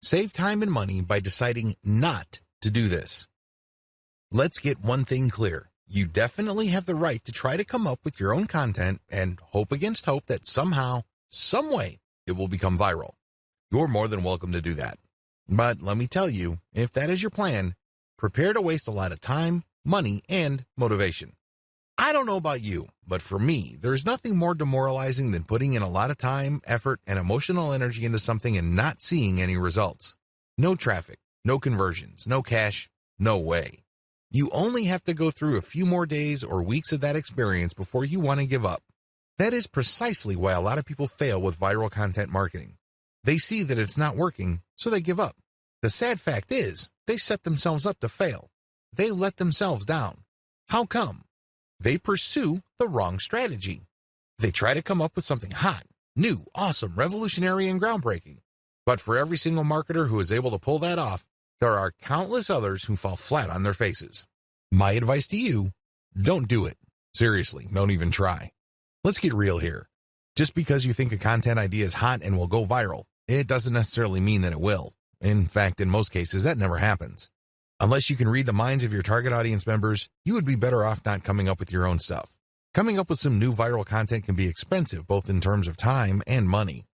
Save time and money by deciding not to do this. Let's get one thing clear. You definitely have the right to try to come up with your own content and hope against hope that somehow, some way, it will become viral. You're more than welcome to do that. But let me tell you, if that is your plan, prepare to waste a lot of time, money, and motivation. I don't know about you, but for me, there's nothing more demoralizing than putting in a lot of time, effort, and emotional energy into something and not seeing any results. No traffic, no conversions, no cash, no way. You only have to go through a few more days or weeks of that experience before you want to give up. That is precisely why a lot of people fail with viral content marketing. They see that it's not working, so they give up. The sad fact is, they set themselves up to fail. They let themselves down. How come? They pursue the wrong strategy. They try to come up with something hot, new, awesome, revolutionary, and groundbreaking. But for every single marketer who is able to pull that off, there are countless others who fall flat on their faces. My advice to you, don't do it. Seriously, don't even try. Let's get real here. Just because you think a content idea is hot and will go viral, it doesn't necessarily mean that it will. In fact, in most cases, that never happens. Unless you can read the minds of your target audience members, you would be better off not coming up with your own stuff. Coming up with some new viral content can be expensive, both in terms of time and money.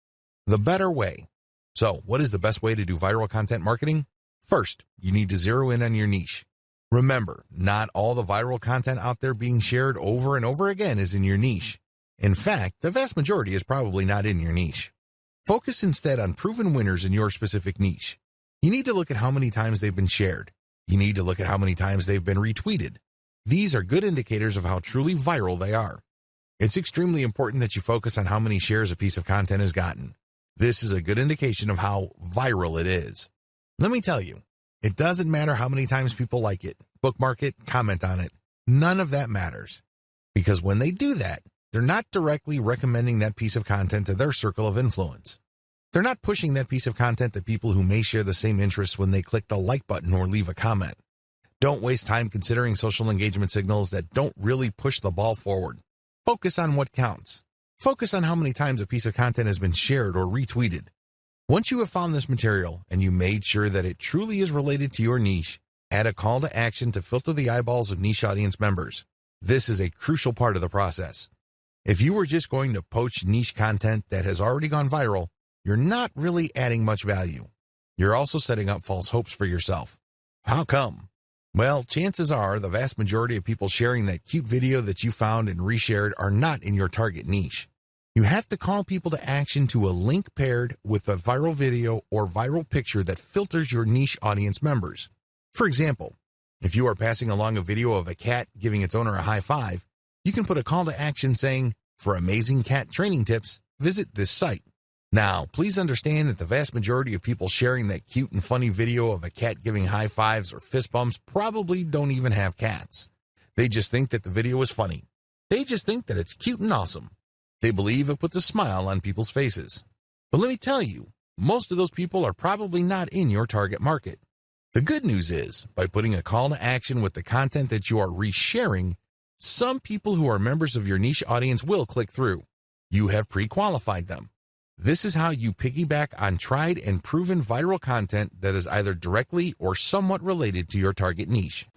The better way. So, what is the best way to do viral content marketing? First, you need to zero in on your niche. Remember, not all the viral content out there being shared over and over again is in your niche. In fact, the vast majority is probably not in your niche. Focus instead on proven winners in your specific niche. You need to look at how many times they've been shared. You need to look at how many times they've been retweeted. These are good indicators of how truly viral they are. It's extremely important that you focus on how many shares a piece of content has gotten. This is a good indication of how viral it is. Let me tell you, it doesn't matter how many times people like it, bookmark it, comment on it. None of that matters. Because when they do that, they're not directly recommending that piece of content to their circle of influence. They're not pushing that piece of content to people who may share the same interests when they click the like button or leave a comment. Don't waste time considering social engagement signals that don't really push the ball forward. Focus on what counts. Focus on how many times a piece of content has been shared or retweeted. Once you have found this material and you made sure that it truly is related to your niche, add a call to action to filter the eyeballs of niche audience members. This is a crucial part of the process. If you were just going to poach niche content that has already gone viral, you're not really adding much value. You're also setting up false hopes for yourself. How come? Well, chances are the vast majority of people sharing that cute video that you found and reshared are not in your target niche. You have to call people to action to a link paired with a viral video or viral picture that filters your niche audience members. For example, if you are passing along a video of a cat giving its owner a high five, you can put a call to action saying, "For amazing cat training tips, visit this site." Now, please understand that the vast majority of people sharing that cute and funny video of a cat giving high fives or fist bumps probably don't even have cats. They just think that the video is funny. They just think that it's cute and awesome. They believe it puts a smile on people's faces. But let me tell you, most of those people are probably not in your target market. The good news is, by putting a call to action with the content that you are resharing, some people who are members of your niche audience will click through. You have pre-qualified them. This is how you piggyback on tried and proven viral content that is either directly or somewhat related to your target niche.